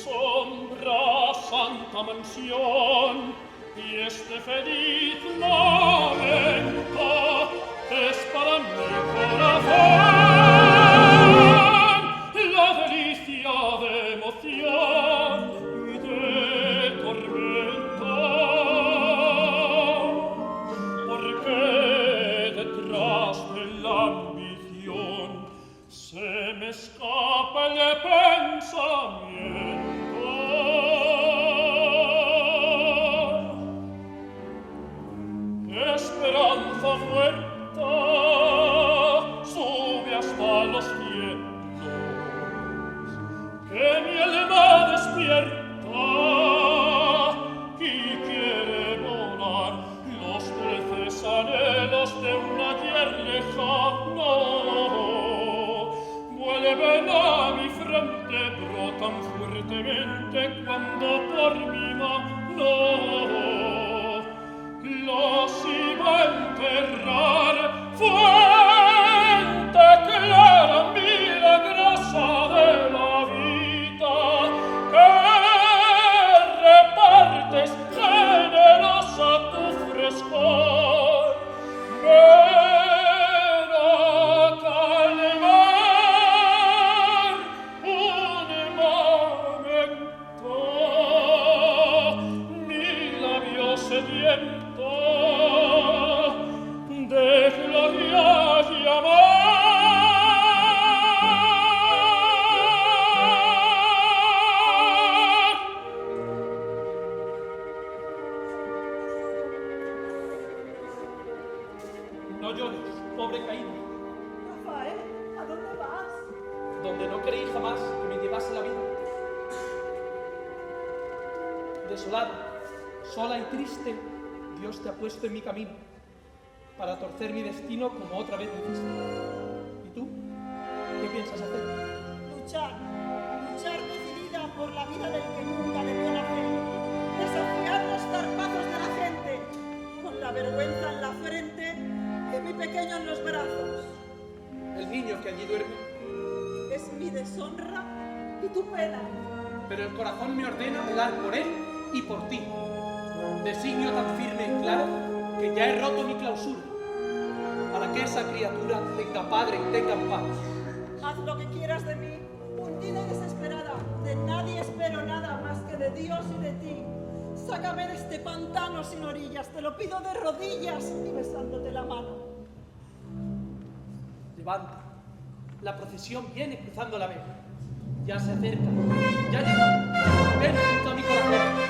sombra santa mansión, y este feliz lamento es para mi corazón la delicia de emoción y de tormento, porque detrás de la ambición se me escapa el pensamiento. Esperanza muerta sube hasta los cielos, que mi alma despierta y quiere volar los dulces anhelos de un ayer lejano. Vuelven a mi frente, brotan fuertemente cuando por mi mano los iba a enterrar. Fuente clara, milagrosa de la vida, que repartes generosa tu frescor. Ven a calmar un momento mi labio sediento de gloria y amor. No llores, pobre caído, Rafael, ¿a dónde vas? donde no creí jamás que me llevase la vida. Desolada, sola y triste, Dios te ha puesto en mi camino para torcer mi destino como otra vez lo hiciste. ¿Y tú? ¿Qué piensas hacer? Luchar decidida por la vida del que nunca debió nacer. Desafiar los zarpazos de la gente, con la vergüenza en la frente y mi pequeño en los brazos. El niño que allí duerme, Es mi deshonra y tu pena. pero el corazón me ordena velar por él y por ti. Designio tan firme y claro que ya he roto mi clausura, para que esa criatura tenga padre y tenga paz. Haz lo que quieras de mí, hundida y desesperada. De nadie espero nada más que de Dios y de ti. Sácame de este pantano sin orillas, te lo pido de rodillas y besándote la mano. Levanta, la procesión viene cruzando la vega. Ya se acerca, ya llega. Ven junto a mi corazón.